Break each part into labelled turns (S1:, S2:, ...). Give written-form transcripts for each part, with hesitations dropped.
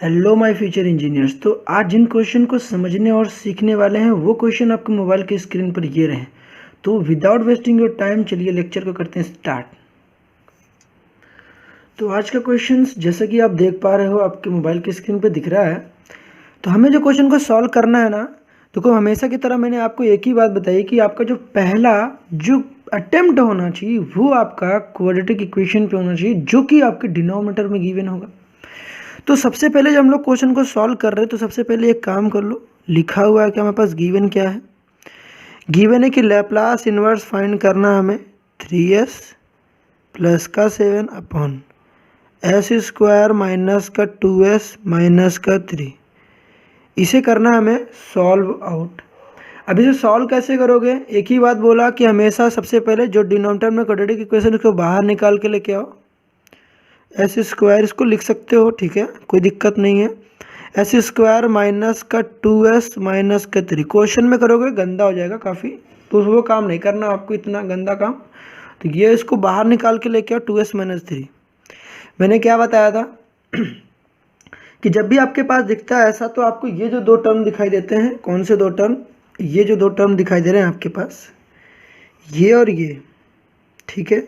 S1: Hello my future engineers. तो आज जिन question को समझने और सीखने वाले हैं वो क्वेश्चन आपके मोबाइल के स्क्रीन पर ये रहे। तो विदाउट वेस्टिंग योर टाइम चलिए लेक्चर को करते हैं स्टार्ट। तो आज का क्वेश्चन जैसा कि आप देख पा रहे हो आपके मोबाइल की स्क्रीन पर दिख रहा है। तो हमें जो क्वेश्चन को सॉल्व करना है ना, देखो हमेशा की तरह मैंने आपको एक ही बात बताई कि आपका जो पहला जो अटेम्प्ट होना चाहिए वो आपका क्वाड्रेटिक इक्वेशन पे होना चाहिए जो कि आपके डिनोमिनेटर में गिवन होगा। तो सबसे पहले जब हम लोग क्वेश्चन को सॉल्व कर रहे हैं तो सबसे पहले एक काम कर लो, लिखा हुआ है कि हमारे पास गिवन क्या है। गिवन है कि लैप्लास इन्वर्स फाइंड करना हमें 3s प्लस का 7 अपॉन एस स्क्वायर माइनस का 2s माइनस का 3। इसे करना हमें सॉल्व आउट। अब इसे सॉल्व कैसे करोगे, एक ही बात बोला कि हमेशा सबसे पहले जो डिनोमिनेटर में क्वाड्रेटिक इक्वेशन उसको बाहर निकाल के लेके आओ। एस स्क्वायर इसको लिख सकते हो, ठीक है, कोई दिक्कत नहीं है। एस स्क्वायर माइनस का 2s माइनस का 3 क्वेश्चन में करोगे गंदा हो जाएगा काफ़ी, तो वो काम नहीं करना आपको, इतना गंदा काम। तो ये इसको बाहर निकाल के लेके आओ 2s माइनस 3। मैंने क्या बताया था कि जब भी आपके पास दिखता है ऐसा तो आपको ये जो दो टर्म दिखाई देते हैं, कौन से दो टर्म, ये जो दो टर्म दिखाई दे रहे हैं आपके पास, ये और ये, ठीक है।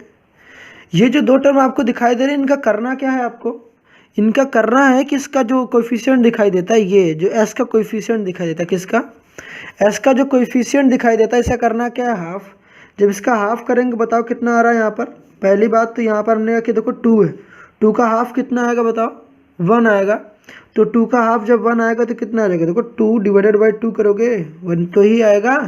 S1: ये जो दो टर्म आपको दिखाई दे रहे हैं इनका करना क्या है, आपको इनका करना है कि इसका जो कोएफिशिएंट दिखाई देता है, ये जो एस का कोएफिशिएंट दिखाई देता है, किसका, एस का जो कोएफिशिएंट दिखाई देता है, इसे करना क्या है, हाफ। जब इसका हाफ करेंगे बताओ कितना आ रहा है यहाँ पर। पहली बात तो यहाँ पर हमने कहा कि देखो 2 है, 2 का हाफ कितना आएगा बताओ, 1 आएगा। तो 2 का हाफ जब 1 आएगा तो कितना आ जाएगा, देखो 2 डिवाइडेड बाई 2 करोगे 1 तो ही आएगा।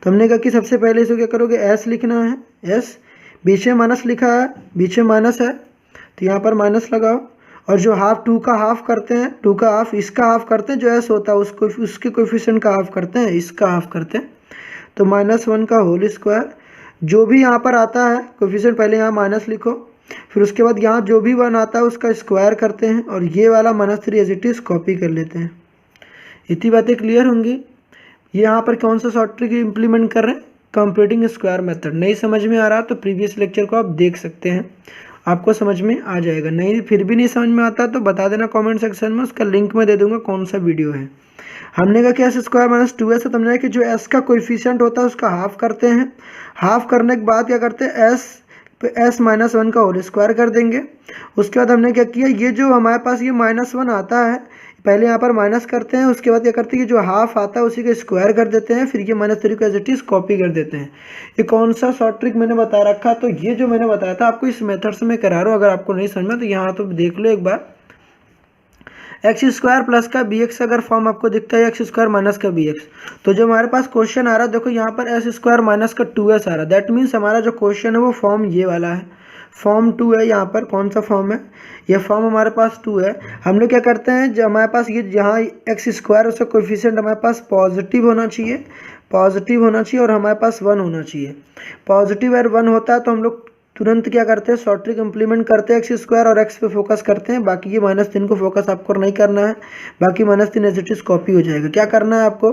S1: तो हमने कहा कि सबसे पहले इसे क्या करोगे, एस लिखना है, एस, बीच में माइनस लिखा है, बीच में माइनस है तो यहाँ पर माइनस लगाओ। और जो हाफ 2 का हाफ करते हैं, 2 का हाफ इसका हाफ करते हैं, जो एस होता है उसको उसके कोएफिशिएंट का हाफ करते हैं, इसका हाफ करते हैं, तो -1 का होल स्क्वायर। जो भी यहाँ पर आता है कोएफिशिएंट पहले यहाँ माइनस लिखो, फिर उसके बाद यहाँ जो भी 1 आता है उसका स्क्वायर करते हैं और ये वाला -3 एज इट इज़ कॉपी कर लेते हैं। इतनी बातें क्लियर होंगी। ये यहाँ पर कौन सा शॉर्ट ट्रिक इम्प्लीमेंट कर रहे हैं, कंप्यूटिंग स्क्वायर मेथड। नहीं समझ में आ रहा तो प्रीवियस लेक्चर को आप देख सकते हैं, आपको समझ में आ जाएगा। नहीं फिर भी नहीं समझ में आता तो बता देना कमेंट सेक्शन में, उसका लिंक मैं दे दूंगा कौन सा वीडियो है। हमने कहा कि एस स्क्वायर माइनस 2s है, तो हमने कहा कि जो एस का कोएफिशिएंट होता है उसका हाफ करते हैं। हाफ करने के बाद क्या करते हैं, एस पे एस -1 का होल स्क्वायर कर देंगे। उसके बाद हमने क्या किया, ये जो हमारे पास ये -1 आता है पहले यहाँ पर माइनस करते हैं, उसके बाद क्या करते हैं, जो हाफ आता है उसी का स्क्वायर कर देते हैं, फिर ये -3 को एज इट इज कॉपी कर देते हैं। ये कौन सा शॉर्ट ट्रिक मैंने बता रखा, तो ये जो मैंने बताया था आपको इस मेथड से मैं करा रहा हूँ। अगर आपको नहीं समझ में तो यहाँ तो देख लो एक बार। एक्स स्क्वायर प्लस का बी एक्स अगर फॉर्म आपको दिखता है, एक्स स्क्वायर माइनस का बी एक्स, तो जो हमारे पास क्वेश्चन आ रहा है देखो यहाँ पर एस स्क्वायर माइनस का 2s आ रहा है। दैट मीन्स हमारा जो क्वेश्चन है वो फॉर्म ये वाला है, फॉर्म 2 है। यहाँ पर कौन सा फॉर्म है, ये फॉर्म हमारे पास 2 है। हम लोग क्या करते हैं, जब हमारे पास ये जहाँ एक्स स्क्वायर उसका कोएफिशिएंट हमारे पास पॉजिटिव होना चाहिए, पॉजिटिव होना चाहिए और हमारे पास 1 होना चाहिए। पॉजिटिव और 1 होता है तो हम लोग तुरंत क्या करते हैं, शॉर्ट ट्रिक इम्प्लीमेंट करते हैं, एक्स स्क्वायर और एक्स पे फोकस करते हैं। बाकी ये -3 को फोकस आपको नहीं करना है, बाकी -3 एज इट इज कॉपी हो जाएगा। क्या करना है आपको,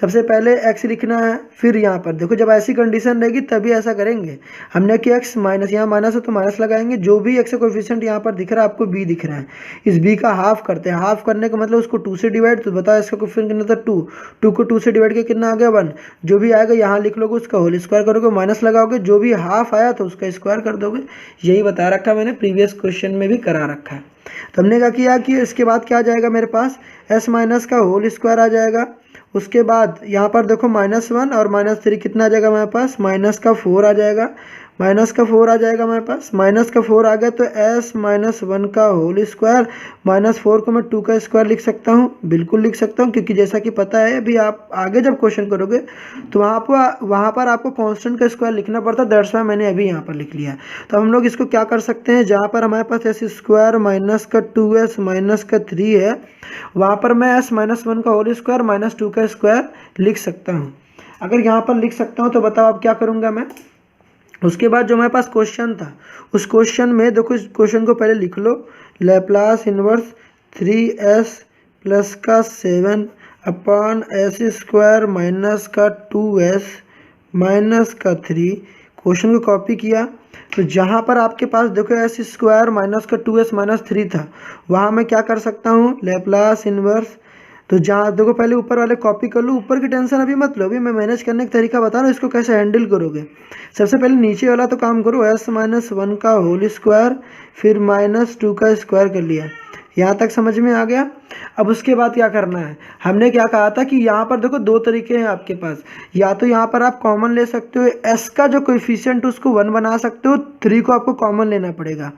S1: सबसे पहले एक्स लिखना है, फिर यहाँ पर देखो जब ऐसी कंडीशन रहेगी तभी ऐसा करेंगे। हमने कि एक्स माइनस, यहाँ माइनस है तो माइनस लगाएंगे, जो भी एक्स का कोएफिशिएंट यहाँ पर दिख रहा है आपको बी दिख रहा है, इस बी का हाफ करते हैं। हाफ करने का मतलब उसको 2 से डिवाइड, तो बताओ इसका कोएफिशिएंट कितना था 2, 2 को 2 से डिवाइड किया कितना आ गया 1। जो भी आएगा यहाँ लिख लोगे, उसका होल स्क्वायर करोगे, माइनस लगाओगे, जो भी हाफ आया तो उसका स्क्वायर कर दोगे। यही बता रखा मैंने, प्रीवियस क्वेश्चन में भी करा रखा है। तो हमने क्या किया कि इसके बाद क्या आ जाएगा मेरे पास, s माइनस का होल स्क्वायर आ जाएगा। उसके बाद यहाँ पर देखो -1 और -3 कितना आ जाएगा हमारे पास, -4 आ जाएगा, -4 आ जाएगा हमारे पास। -4 आ गया तो s -1 का होल स्क्वायर, -4 को मैं 2 का स्क्वायर लिख सकता हूँ, बिल्कुल लिख सकता हूँ, क्योंकि जैसा कि पता है अभी आप आगे जब क्वेश्चन करोगे तो वहाँ पर आपको कांस्टेंट का स्क्वायर लिखना पड़ता है, दैट्स व्हाई मैंने अभी यहाँ पर लिख लिया है। तो हम लोग इसको क्या कर सकते हैं, जहाँ पर हमारे पास एस स्क्वायर माइनस का 2s माइनस का 3 है, वहाँ पर मैं s -1 का होल स्क्वायर -2 का स्क्वायर लिख सकता हूँ। अगर यहाँ पर लिख सकता हूँ तो बताओ अब क्या करूँगा मैं। उसके बाद जो हमारे पास क्वेश्चन था, उस क्वेश्चन में देखो, इस क्वेश्चन को पहले लिख लो, लैप्लास इन्वर्स 3s प्लस का 7 अपॉन एस स्क्वायर माइनस का 2s माइनस का 3। क्वेश्चन को कॉपी किया, तो जहाँ पर आपके पास देखो एस स्क्वायर माइनस का 2s माइनस 3 था, वहाँ मैं क्या कर सकता हूँ, लेप्लास इन्वर्स। तो जहाँ देखो पहले ऊपर वाले कॉपी कर लो, ऊपर की टेंशन अभी मत लो, अभी मैं मैनेज करने का तरीका बता रहा हूँ, इसको कैसे हैंडल करोगे। सबसे पहले नीचे वाला तो काम करो, एस माइनस 1 का होल स्क्वायर फिर माइनस 2 का स्क्वायर कर लिया, यहाँ तक समझ में आ गया। अब उसके बाद क्या करना है, हमने क्या कहा था कि यहाँ पर देखो दो तरीके हैं आपके पास, या तो यहाँ पर आप कॉमन ले सकते हो, एस का जो कोएफिशिएंट उसको 1 बना सकते हो, 3 को आपको कॉमन लेना पड़ेगा।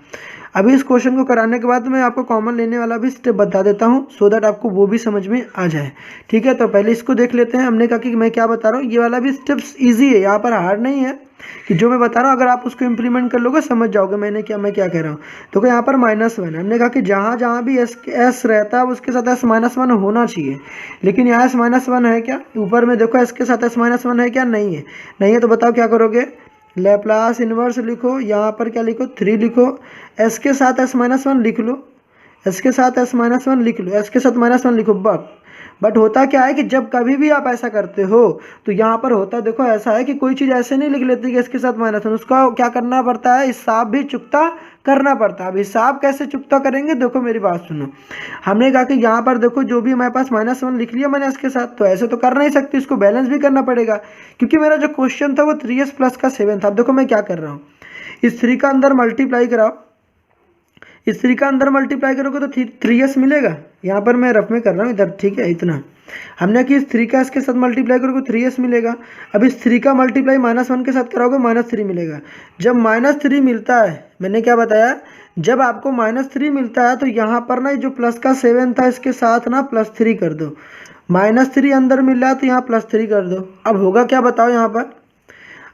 S1: अभी इस क्वेश्चन को कराने के बाद मैं आपको कॉमन लेने वाला भी स्टेप बता देता हूँ, सो दैट आपको वो भी समझ में आ जाए। ठीक है, तो पहले इसको देख लेते हैं। हमने कहा कि मैं क्या बता रहा हूँ, ये वाला भी स्टेप्स ईजी है, यहाँ पर हार्ड नहीं है कि जो मैं बता रहा हूँ अगर आप उसको इम्प्लीमेंट कर लोगे समझ जाओगे मैं क्या कह रहा हूँ। तो यहाँ पर -1 है, हमने कहा कि जहाँ जहाँ भी एस रहता है उसके साथ s-1 होना चाहिए, लेकिन यहाँ s-1 है क्या, ऊपर में देखो एस के साथ s-1 है क्या, नहीं है। नहीं है तो बताओ क्या करोगे, लेप्लास इन्वर्स लिखो, यहाँ पर क्या लिखो 3 लिखो, एस के साथ s-1 लिख लो, एस के साथ s-1 लिख लो, एस के साथ -1 लिखो। बट होता क्या है कि जब कभी भी आप ऐसा करते हो तो यहाँ पर होता देखो ऐसा है कि कोई चीज़ ऐसे नहीं लिख लेती कि इसके साथ -1, उसका क्या करना पड़ता है, हिसाब भी चुकता करना पड़ता है। अब हिसाब कैसे चुकता करेंगे, देखो मेरी बात सुनो। हमने कहा कि यहाँ पर देखो जो भी हमारे पास -1 लिख लिया मैंने इसके साथ, तो ऐसे तो कर नहीं सकती, इसको बैलेंस भी करना पड़ेगा, क्योंकि मेरा जो क्वेश्चन था वो 3s प्लस का 7 था। अब देखो मैं क्या कर रहा हूँ, इस 3 का अंदर मल्टीप्लाई कराओ, इस 3 का अंदर मल्टीप्लाई करोगे तो 3s मिलेगा, यहाँ पर मैं रफ में कर रहा हूँ इधर, ठीक है इतना। हमने कि इस 3 का इसके साथ मल्टीप्लाई करोगे 3s मिलेगा। अब इस 3 का मल्टीप्लाई -1 के साथ कराओगे -3 मिलेगा। जब -3 मिलता है, मैंने क्या बताया, जब आपको -3 मिलता है तो यहाँ पर ना जो प्लस का 7 था इसके साथ ना +3 कर दो, -3 अंदर मिल रहा है तो यहाँ +3 कर दो। अब होगा क्या बताओ यहाँ पर,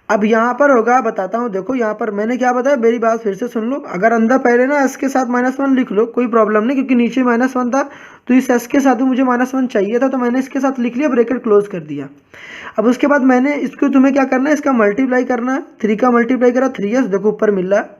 S1: अब यहाँ पर होगा बताता हूँ, देखो यहाँ पर मैंने क्या बताया, मेरी बात फिर से सुन लो। अगर अंदर पहले ना एस के साथ -1 लिख लो, कोई प्रॉब्लम नहीं, क्योंकि नीचे -1 था तो इस एस के साथ भी मुझे -1 चाहिए था, तो मैंने इसके साथ लिख लिया, ब्रैकेट क्लोज कर दिया। अब उसके बाद मैंने इसको, तुम्हें क्या करना है, इसका मल्टीप्लाई करना है, 3 का मल्टीप्लाई करा 3s, देखो ऊपर मिल रहा है,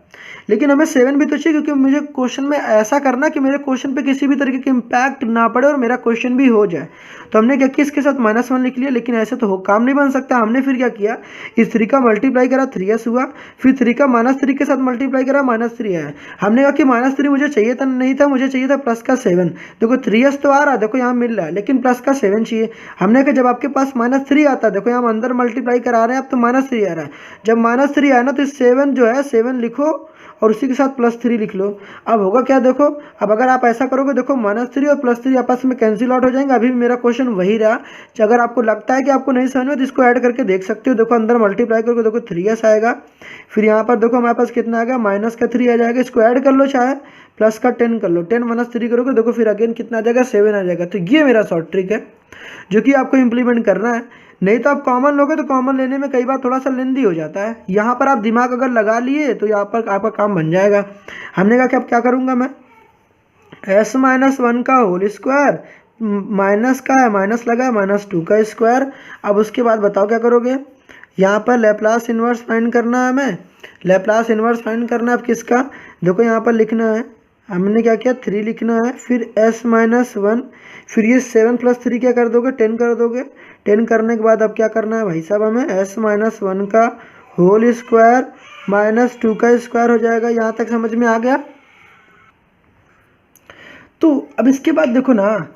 S1: लेकिन हमें 7 भी तो चाहिए, क्योंकि मुझे क्वेश्चन में ऐसा करना कि मेरे क्वेश्चन पे किसी भी तरीके की इम्पैक्ट ना पड़े और मेरा क्वेश्चन भी हो जाए। तो हमने क्या किया, इसके साथ -1 लिख लिया, लेकिन ऐसे तो हो काम नहीं बन सकता। हमने फिर क्या किया, इस 3 का मल्टीप्लाई करा 3s हुआ, फिर 3 का -3 के साथ मल्टीप्लाई करा -3 आया। हमने कहा कि -3 मुझे चाहिए था, नहीं था, मुझे चाहिए था प्लस का 7। देखो 3s तो आ रहा है, देखो यहाँ मिल रहा है, लेकिन प्लस का 7 चाहिए। हमने कहा जब आपके पास -3 आता है, देखो यहाँ अंदर मल्टीप्लाई करा रहे हैं, अब तो -3 आ रहा है, जब -3 आया ना तो 7 जो है 7 लिखो और उसी के साथ +3 लिख लो। अब होगा क्या, देखो अब अगर आप ऐसा करोगे, देखो -3 और +3 आपस में कैंसिल आउट हो जाएंगे। अभी भी मेरा क्वेश्चन वही रहा, अगर आपको लगता है कि आपको नहीं समझ में तो इसको ऐड करके देख सकते हो। देखो अंदर मल्टीप्लाई करोगे, देखो 3s आएगा, फिर यहाँ पर देखो हमारे पास कितना आ गया, -3 आ जाएगा, इसको ऐड कर लो, चाहे प्लस का 10 कर लो, 10 - 3 करोगे, देखो फिर अगेन कितना आ जाएगा, 7 आ जाएगा। तो ये मेरा शॉर्ट ट्रिक है जो कि आपको इंप्लीमेंट करना है। नहीं तो आप कॉमन लोगे तो कॉमन लेने में कई बार थोड़ा सा लेंदी हो जाता है, यहाँ पर आप दिमाग अगर लगा लिए तो यहाँ पर आपका काम बन जाएगा। हमने कहा कि अब क्या करूँगा मैं, s-1 का होल स्क्वायर, माइनस का है माइनस लगा, -2 का स्क्वायर। अब उसके बाद बताओ क्या करोगे, यहाँ पर लेप्लास इन्वर्स फाइंड करना है, हमें लेप्लास इन्वर्स फाइंड करना है। अब किसका, देखो यहाँ पर लिखना है, हमने क्या किया 3 लिखना है, फिर s-1, फिर ये 7 + 3 क्या कर दोगे, 10 कर दोगे। 10 करने के बाद अब क्या करना है भाई साहब, हमें s-1 का होल स्क्वायर -2 का स्क्वायर हो जाएगा। यहाँ तक समझ में आ गया। तो अब इसके बाद देखो ना,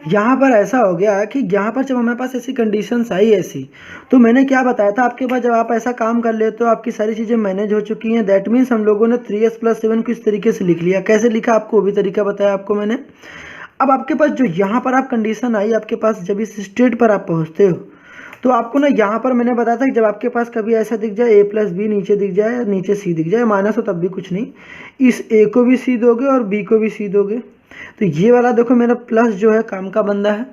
S1: यहाँ पर ऐसा हो गया कि यहाँ पर जब हमारे पास ऐसी कंडीशंस आई ऐसी, तो मैंने क्या बताया था आपके पास, जब आप ऐसा काम कर लेते हो आपकी सारी चीज़ें मैनेज हो चुकी हैं, दैट मीन्स हम लोगों ने 3s + 7 को इस तरीके से लिख लिया। कैसे लिखा आपको वो भी तरीका बताया आपको मैंने। अब आपके पास जो यहाँ पर आप कंडीशन आई आपके पास, जब इस स्टेट पर आप पहुँचते हो तो आपको ना यहाँ पर मैंने बताया था कि जब आपके पास कभी ऐसा दिख जाए a + b नीचे दिख जाए, नीचे c दिख जाए, माइनस हो तब भी कुछ नहीं, इस a को भी c दोगे और b को भी c दोगे। तो ये वाला देखो मेरा प्लस जो है काम का बंदा है।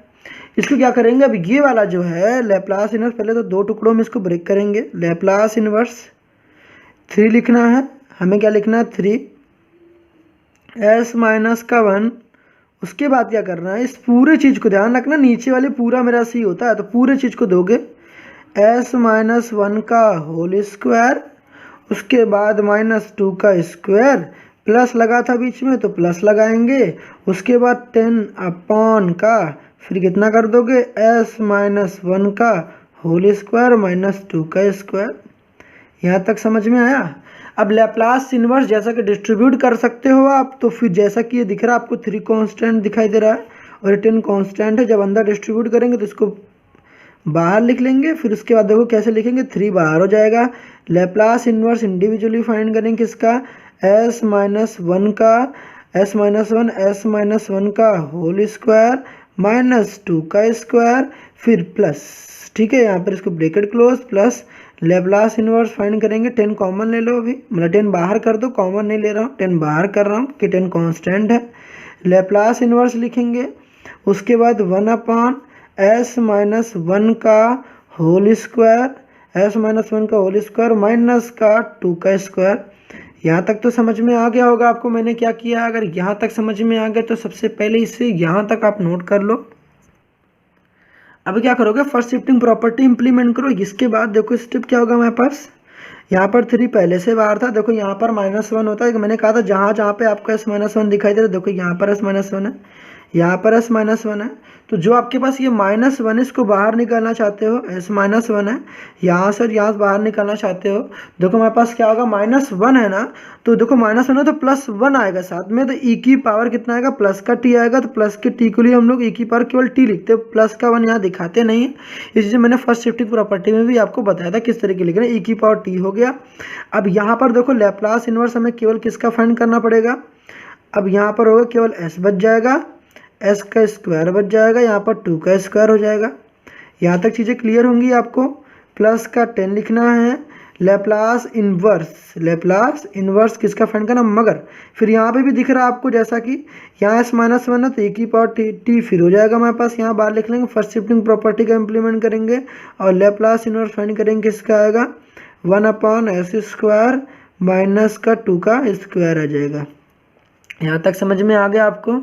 S1: इसको क्या करेंगे, अब ये वाला जो है लेप्लास इन्वर्स, पहले तो 2 टुकड़ों में इसको ब्रेक करेंगे। लेप्लास इन्वर्स 3 लिखना है, हमें क्या लिखना है 3 s-1। उसके बाद क्या करना है, इस पूरे चीज़ को ध्यान रखना, नीचे वाले पूरा मेरा c होता है, तो पूरे चीज़ को दोगे s-1 का होल स्क्वायर, उसके बाद -2 का स्क्वायर, प्लस लगा था बीच में तो प्लस लगाएंगे, उसके बाद 10 का, फिर कितना कर दोगे s-1 का होल स्क्वायर -2 का स्क्वायर। यहाँ तक समझ में आया। अब लैप्लास इन्वर्स जैसा कि डिस्ट्रीब्यूट कर सकते हो आप, तो फिर जैसा कि ये दिख रहा है आपको 3 कांस्टेंट दिखाई दे रहा है और 10 कांस्टेंट है। जब अंदर डिस्ट्रीब्यूट करेंगे तो इसको बाहर लिख लेंगे, फिर उसके बाद देखो कैसे लिखेंगे, 3 बाहर हो जाएगा। लैप्लास इन्वर्स इंडिविजुअली फाइंड करेंगे किसका, s माइनस वन का, s-1 का होल स्क्वायर माइनस 2 का स्क्वायर फिर प्लस, ठीक है, यहाँ पर इसको bracket close plus Laplace inverse find करेंगे। 10 कॉमन ले लो, अभी मतलब 10 बाहर कर दो, कॉमन नहीं ले रहा हूँ, 10 बाहर कर रहा हूँ कि 10 कांस्टेंट है। लैप्लास इन्वर्स लिखेंगे, उसके बाद 1/(s-1) का होल स्क्वायर, s-1 का होल स्क्वायर माइनस का 2 का स्क्वायर। यहाँ तक तो समझ में आ गया होगा आपको मैंने क्या किया। अगर यहाँ तक समझ में आ गया तो सबसे पहले इसे यहाँ तक आप नोट कर लो। अब क्या करोगे, फर्स्ट शिफ्टिंग प्रॉपर्टी इंप्लीमेंट करो। इसके बाद देखो स्टेप क्या होगा हमारे पास, यहाँ पर 3 पहले से बाहर था, देखो यहाँ पर -1 होता है। मैंने कहा था जहाँ जहाँ पे आपको s-1 दिखाई दे रहा है, देखो यहाँ पर s-1 है, यहाँ पर s-1 है। तो जो आपके पास ये -1 इसको बाहर निकालना चाहते हो, s-1 है, यहाँ से यहाँ से बाहर निकालना चाहते हो, देखो हमारे पास क्या होगा, -1 है ना, तो देखो -1 है तो +1 आएगा साथ में, तो e की पावर कितना आएगा, प्लस का t आएगा, तो प्लस के t के लिए हम लोग e की पावर केवल t लिखते हैं, प्लस का 1 यहाँ दिखाते नहीं है। इसलिए मैंने फर्स्ट शिफ्टिंग प्रॉपर्टी में भी आपको बताया था किस तरीके लिखना है, e की पावर t हो गया। अब यहाँ पर देखो लैप्लास इन्वर्स हमें केवल किसका फाइंड करना पड़ेगा, अब यहाँ पर होगा केवल s बच जाएगा, s का स्क्वायर बच जाएगा, यहाँ पर 2 का स्क्वायर हो जाएगा। यहाँ तक चीज़ें क्लियर होंगी आपको। प्लस का 10 लिखना है, लैप्लास इन्वर्स किसका फाइंड करना, मगर फिर यहाँ पे भी दिख रहा है आपको जैसा कि यहाँ s-1 है तो e की पावर t फिर हो जाएगा हमारे पास, यहाँ बाहर लिख लेंगे, फर्स्ट शिफ्टिंग प्रॉपर्टी का इंप्लीमेंट करेंगे और लैप्लास इन्वर्स फाइंड करेंगे, किसका आएगा 1/s² माइनस का 2 का स्क्वायर आ जाएगा। यहाँ तक समझ में आ गया आपको,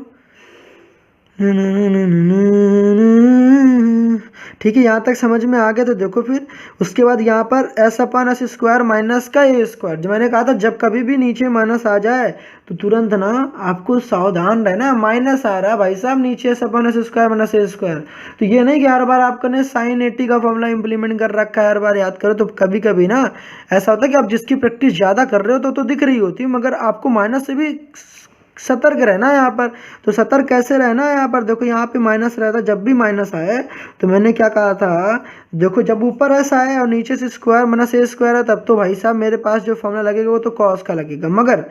S1: ठीक है, यहाँ तक समझ में आ गया। तो देखो फिर उसके बाद यहाँ पर s/s² माइनस का a², जो मैंने कहा था जब कभी भी नीचे माइनस आ जाए तो तुरंत ना आपको सावधान रहना, माइनस आ रहा है भाई साहब नीचे s/s² माइनस a², तो ये नहीं कि हर बार आपने sin 80 का फॉर्मूला इंप्लीमेंट कर रखा है, हर बार याद करो। तो कभी कभी ना ऐसा होता है कि आप जिसकी प्रैक्टिस ज़्यादा कर रहे हो तो दिख रही होती है, मगर आपको माइनस से भी सतर्क रहना है यहाँ पर। तो सतर्क कैसे रहना है, यहाँ पर देखो यहाँ पे माइनस रहता है, जब भी माइनस आए तो मैंने क्या कहा था, देखो जब ऊपर ऐसा है और नीचे से स्क्वायर माइनस a² है, तब तो भाई साहब मेरे पास जो फॉर्मूला लगेगा वो तो कॉस का लगेगा, मगर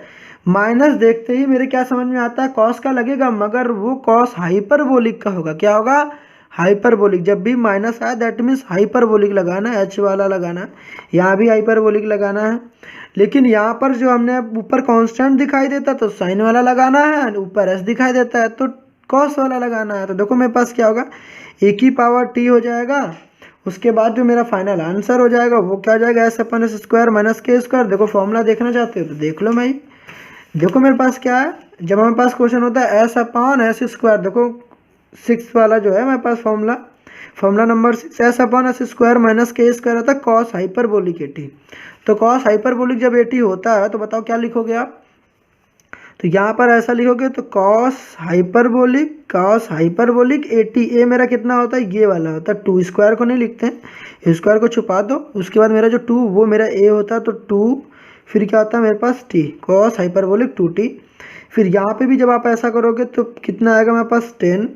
S1: माइनस देखते ही मेरे क्या समझ में आता है, कॉस का लगेगा, मगर वो कॉस हाइपरबोलिक का होगा। क्या होगा, हाइपरबोलिक। जब भी माइनस आए दैट मीन्स हाइपरबोलिक लगाना है, h वाला लगाना है, यहाँ भी हाइपरबोलिक लगाना है। लेकिन यहाँ पर जो हमने ऊपर कांस्टेंट दिखाई देता तो साइन वाला लगाना है, ऊपर s दिखाई देता है तो कॉस वाला लगाना है। तो देखो मेरे पास क्या होगा, e की पावर t हो जाएगा, उसके बाद जो मेरा फाइनल आंसर हो जाएगा वो क्या हो जाएगा, s/s² माइनस k²। देखो फॉर्मूला देखना चाहते हो तो देख लो भाई, देखो मेरे पास क्या है, जब हमारे पास क्वेश्चन होता है s/s², देखो 6 वाला जो है मेरे पास formula number 6 s/s² minus k² होता है कॉस हाइपरबोलिक 80। तो कॉस हाइपरबोलिक जब 80 होता है तो बताओ क्या लिखोगे आप, तो यहाँ पर ऐसा लिखोगे, तो कॉस हाइपरबोलिक 80, ए मेरा कितना होता है, ये वाला होता है 2, स्क्वायर को नहीं लिखते हैं, स्क्वायर को छुपा दो, उसके बाद मेरा जो 2 वो मेरा ए होता है, तो 2 फिर क्या होता है मेरे पास t, कॉस हाइपरबोलिक 2t। फिर यहाँ पे भी जब आप ऐसा करोगे तो कितना आएगा मेरे पास 10,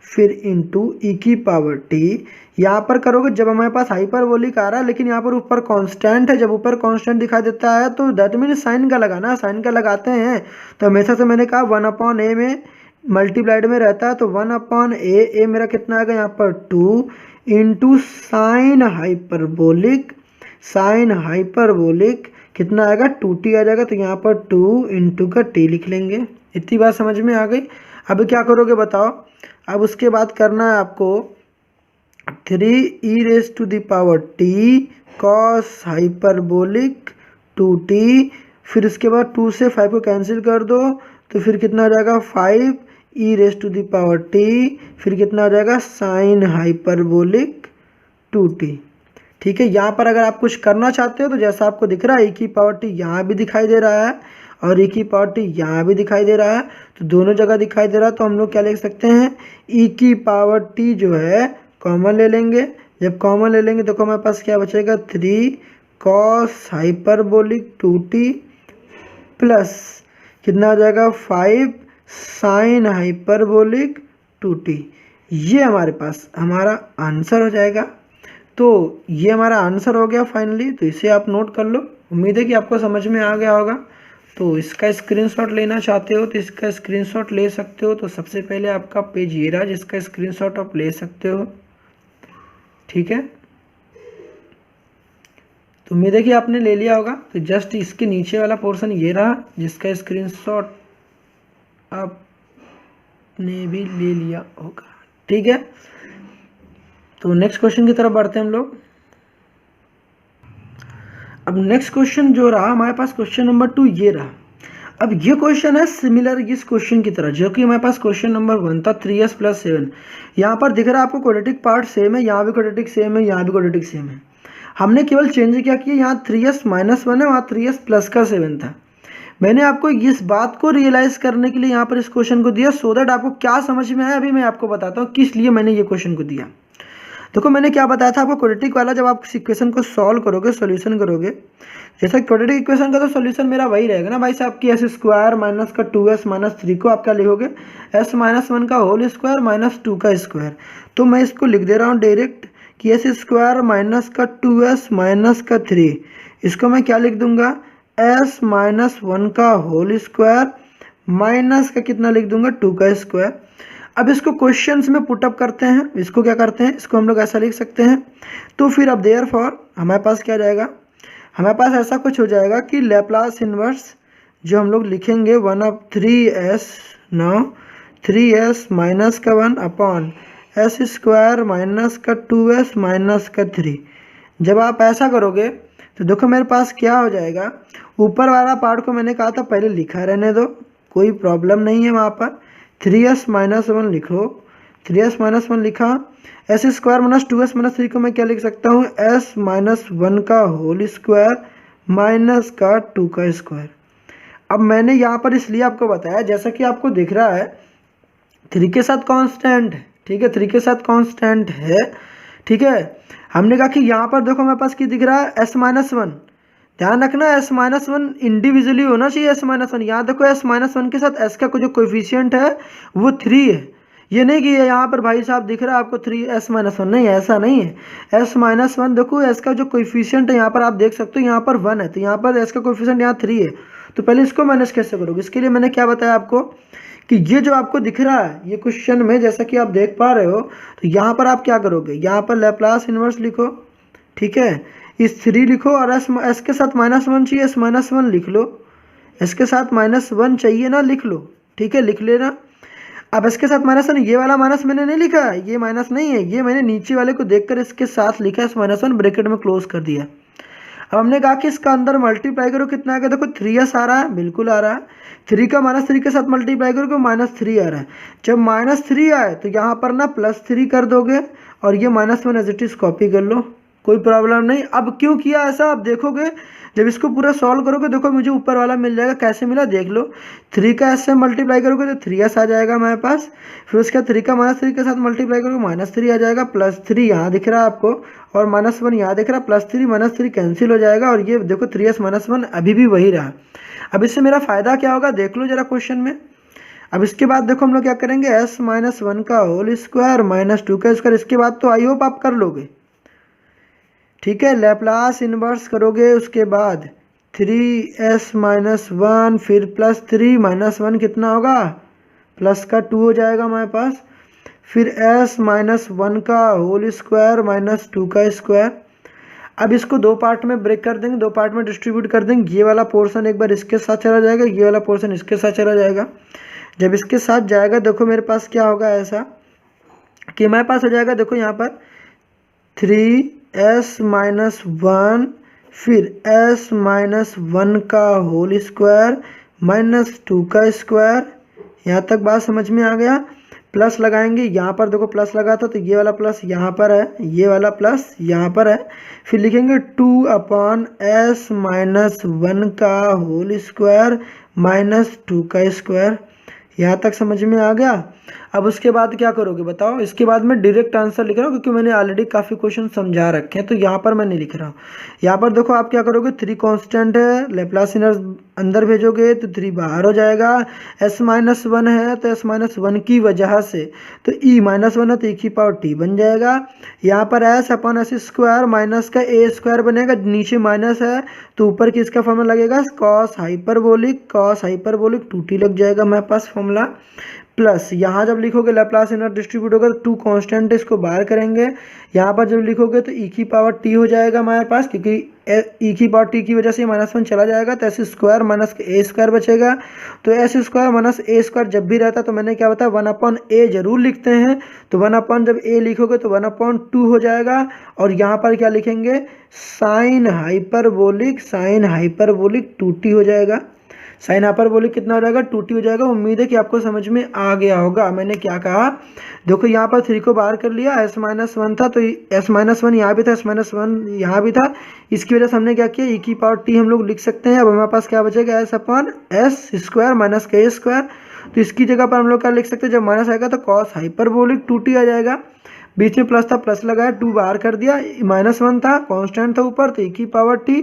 S1: फिर इंटू e की पावर t। यहाँ पर करोगे जब हमारे पास हाइपरबोलिक आ रहा है लेकिन यहाँ पर ऊपर कांस्टेंट है, जब ऊपर कांस्टेंट दिखाई देता है तो दैट मीन साइन का लगाना, साइन का लगाते हैं। तो हमेशा से मैंने कहा 1/a में मल्टीप्लाइड में रहता है, तो 1/a मेरा कितना आएगा यहाँ पर 2 इंटू साइन हाइपरबोलिक कितना आएगा 2t आ जाएगा, तो यहाँ पर 2 इंटू का t लिख लेंगे। इतनी बात समझ में आ गई। अब क्या करोगे बताओ, अब उसके बाद करना है आपको 3e⁻t cos हाइपरबोलिक 2t, फिर उसके बाद 2 से 5 को कैंसिल कर दो तो फिर कितना आ जाएगा 5e⁻t, फिर कितना आ जाएगा साइन हाइपरबोलिक 2t। ठीक है, यहाँ पर अगर आप कुछ करना चाहते हो तो जैसा आपको दिख रहा है e की पावर t यहाँ भी दिखाई दे रहा है और e की पावर t यहाँ भी दिखाई दे रहा है, तो दोनों जगह दिखाई दे रहा है, तो हम लोग क्या लिख सकते हैं, e की पावर t जो है कॉमन ले लेंगे। जब कॉमन ले लेंगे तो हमारे पास क्या बचेगा 3 cos हाइपरबोलिक 2t प्लस कितना आ जाएगा 5 साइन हाइपरबोलिक 2t। ये हमारे पास हमारा आंसर हो जाएगा। तो ये हमारा आंसर हो गया फाइनली। तो इसे आप नोट कर लो। उम्मीद है कि आपको समझ में आ गया होगा। तो इसका स्क्रीनशॉट लेना चाहते हो तो इसका स्क्रीनशॉट ले सकते हो। तो सबसे पहले आपका पेज ये रहा जिसका स्क्रीनशॉट आप ले सकते हो। ठीक है, तो उम्मीद है कि आपने ले लिया होगा। तो जस्ट इसके नीचे वाला पोर्शन ये रहा जिसका स्क्रीनशॉट आपने भी ले लिया होगा। ठीक है, तो नेक्स्ट क्वेश्चन की तरफ बढ़ते हैं हम लोग। अब नेक्स्ट क्वेश्चन जो रहा हमारे पास क्वेश्चन नंबर 2 ये रहा। अब ये क्वेश्चन है सिमिलर इस क्वेश्चन की तरह जो कि हमारे पास क्वेश्चन नंबर 1 था 3s + 7। यहाँ पर दिख रहा है आपको क्वाड्रेटिक पार्ट सेम है, यहाँ भी क्वाड्रेटिक सेम है, यहाँ भी क्वाड्रेटिक सेम है। हमने केवल चेंज क्या किया, यहाँ 3s - 1 है, वहाँ 3s + का 7 था। मैंने आपको इस बात को रियलाइज करने के लिए यहाँ पर इस क्वेश्चन को दिया सो दैट आपको क्या समझ में आया अभी मैं आपको बताता हूँ किस लिए मैंने ये क्वेश्चन को दिया। देखो मैंने क्या बताया था आपको, क्वाड्रेटिक वाला जब आप इक्वेशन को सॉल्व करोगे, सॉल्यूशन करोगे, जैसा क्वाड्रेटिक इक्वेशन का तो सॉल्यूशन मेरा वही रहेगा ना भाई साहब की s² - का 2s - 3 को आप क्या लिखोगे s - 1 का होल स्क्वायर माइनस 2 का स्क्वायर। तो मैं इसको लिख दे रहा हूँ डायरेक्ट कि s² - का 2s - का 3, इसको मैं क्या लिख दूंगा s - 1 का होल स्क्वायर माइनस का कितना लिख दूंगा 2 का स्क्वायर। अब इसको क्वेश्चंस में पुटअप करते हैं, इसको क्या करते हैं, इसको हम लोग ऐसा लिख सकते हैं। तो फिर अब देयरफॉर हमारे पास क्या जाएगा, हमारे पास ऐसा कुछ हो जाएगा कि लैप्लास इन्वर्स जो हम लोग लिखेंगे 1/3s, नाउ 3s - का 1 अपॉन s² माइनस का 2s माइनस का 3। जब आप ऐसा करोगे तो देखो मेरे पास क्या हो जाएगा, ऊपर वाला पार्ट को मैंने कहा था पहले लिखा रहने दो, कोई प्रॉब्लम नहीं है वहाँ पर। 3s - 1 लिखो, 3s - 1 लिखा, s² - 2s - 3 को मैं क्या लिख सकता हूँ s - 1 का होल स्क्वायर माइनस का 2 का स्क्वायर। अब मैंने यहाँ पर इसलिए आपको बताया जैसा कि आपको दिख रहा है 3 के साथ कांस्टेंट है। ठीक है, 3 के साथ कांस्टेंट है। ठीक है, हमने कहा कि यहाँ पर देखो मेरे पास क्या दिख रहा है s - 1। ध्यान रखना s - 1 इंडिविजुअली होना चाहिए s - 1। यहाँ देखो s - 1 के साथ s का जो कोएफिशिएंट है वो 3 है। ये नहीं कि यहाँ पर भाई साहब दिख रहा है आपको 3s - 1, नहीं ऐसा नहीं है। s - 1 देखो s का जो कोएफिशिएंट है यहाँ पर आप देख सकते हो यहाँ पर 1 है, तो यहाँ पर s का कोएफिशिएंट यहाँ 3 है। तो पहले इसको माइनस कैसे करोगे, इसके लिए मैंने क्या बताया आपको कि ये जो आपको दिख रहा है ये क्वेश्चन में जैसा कि आप देख पा रहे हो, तो यहाँ पर आप क्या करोगे, यहाँ पर लैप्लास इन्वर्स लिखो। ठीक है, इस 3 लिखो और s के साथ -1 चाहिए, s - 1 लिख लो, s के साथ -1 चाहिए ना, लिख लो। ठीक है, लिख लेना। अब इसके साथ -1, ये वाला माइनस मैंने नहीं लिखा, ये माइनस नहीं है, ये मैंने नीचे वाले को देखकर इसके साथ लिखा s - 1 ब्रैकेट में क्लोज कर दिया। अब हमने कहा कि इसका अंदर मल्टीप्लाई करो, कितना आएगा, देखो 3s आ रहा है, बिल्कुल आ रहा है। 3 का -3 के साथ मल्टीप्लाई करो -3 आ रहा है। जब -3 आए तो यहाँ पर ना +3 कर दोगे और ये -1 एज इट इज कॉपी कर लो, कोई प्रॉब्लम नहीं। अब क्यों किया ऐसा आप देखोगे, जब इसको पूरा सॉल्व करोगे देखो मुझे ऊपर वाला मिल जाएगा, कैसे मिला देख लो। 3 का s से मल्टीप्लाई करोगे तो 3s आ जाएगा हमारे पास, फिर उसका 3 का -3 के साथ मल्टीप्लाई करोगे -3 आ जाएगा, +3 यहाँ दिख रहा है आपको और -1 यहाँ दिख रहा है, +3 -3 कैंसिल हो जाएगा और ये देखो 3s - 1 अभी भी वही रहा। अब इससे मेरा फ़ायदा क्या होगा देख लो जरा क्वेश्चन में। अब इसके बाद देखो हम लोग क्या करेंगे, s - 1 का होल स्क्वायर माइनस 2 का स्क्वायर। इसके बाद तो आई होप आप कर लोगे। ठीक है, लैप्लास इन्वर्स करोगे, उसके बाद 3s - 1 फिर +3 -1 कितना होगा प्लस का 2 हो जाएगा हमारे पास, फिर s - 1 का होल स्क्वायर माइनस 2 का स्क्वायर। अब इसको दो पार्ट में ब्रेक कर देंगे, दो पार्ट में डिस्ट्रीब्यूट कर देंगे। ये वाला पोर्शन एक बार इसके साथ चला जाएगा, ये वाला पोर्शन इसके साथ चला जाएगा। जब इसके साथ जाएगा देखो मेरे पास क्या होगा ऐसा कि हमारे पास हो जाएगा, देखो यहाँ पर 3s - 1 फिर s - 1 का होल स्क्वायर माइनस 2 का स्क्वायर। यहाँ तक बात समझ में आ गया। प्लस लगाएंगे, यहाँ पर देखो प्लस लगा था तो ये वाला प्लस यहाँ पर है, ये वाला प्लस यहाँ पर है। फिर लिखेंगे 2/s - 1 का होल स्क्वायर माइनस 2 का स्क्वायर। यहाँ तक समझ में आ गया। अब उसके बाद क्या करोगे बताओ। इसके बाद मैं डायरेक्ट आंसर लिख रहा हूँ क्योंकि मैंने ऑलरेडी काफ़ी क्वेश्चन समझा रखे हैं, तो यहाँ पर मैं नहीं लिख रहा हूँ। यहाँ पर देखो आप क्या करोगे, 3 कांस्टेंट है, लेप्लास इनवर्स अंदर भेजोगे तो 3 बाहर हो जाएगा। s-1 है तो s-1 की वजह से तो e-1 है तो e⁻t बन जाएगा। यहाँ पर s/s² माइनस का a² बनेगा, नीचे माइनस है तो ऊपर किसका फॉर्मूला लगेगा, cos हाइपरबोलिक 2t लग जाएगा हमारे पास फॉर्मूला। प्लस यहाँ जब लिखोगे लैप्लास इनवर्स डिस्ट्रीब्यूट होगा तो 2 कांस्टेंट इसको बाहर करेंगे। यहाँ पर जब लिखोगे तो e⁻t हो जाएगा हमारे पास, क्योंकि e⁻t की वजह से -1 चला जाएगा तो s² माइनस a² बचेगा। तो s² माइनस a² जब भी रहता है तो मैंने क्या बताया 1/a जरूर लिखते हैं, तो 1 जब a लिखोगे तो 1/2 हो जाएगा। और यहाँ पर क्या लिखेंगे, साइन हाइपरबोलिक 2t हो जाएगा। साइन हाइपरबोलिक कितना हो जाएगा, 2t हो जाएगा। उम्मीद है कि आपको समझ में आ गया होगा मैंने क्या कहा। देखो यहाँ पर 3 को बाहर कर लिया, s-1 था तो s-1 यहाँ भी था, s-1 यहाँ भी था, इसकी वजह से हमने क्या किया e⁻t हम लोग लिख सकते हैं। अब हमारे पास क्या बचेगा, s/s² माइनस का a², तो इसकी जगह पर हम लोग क्या लिख सकते हैं, जब माइनस आएगा तो cos हाइपरबोलिक 2t आ जाएगा। बीच में प्लस था, प्लस लगाया, 2 बाहर कर दिया, -1 था कॉन्स्टेंट था ऊपर तो e⁻t।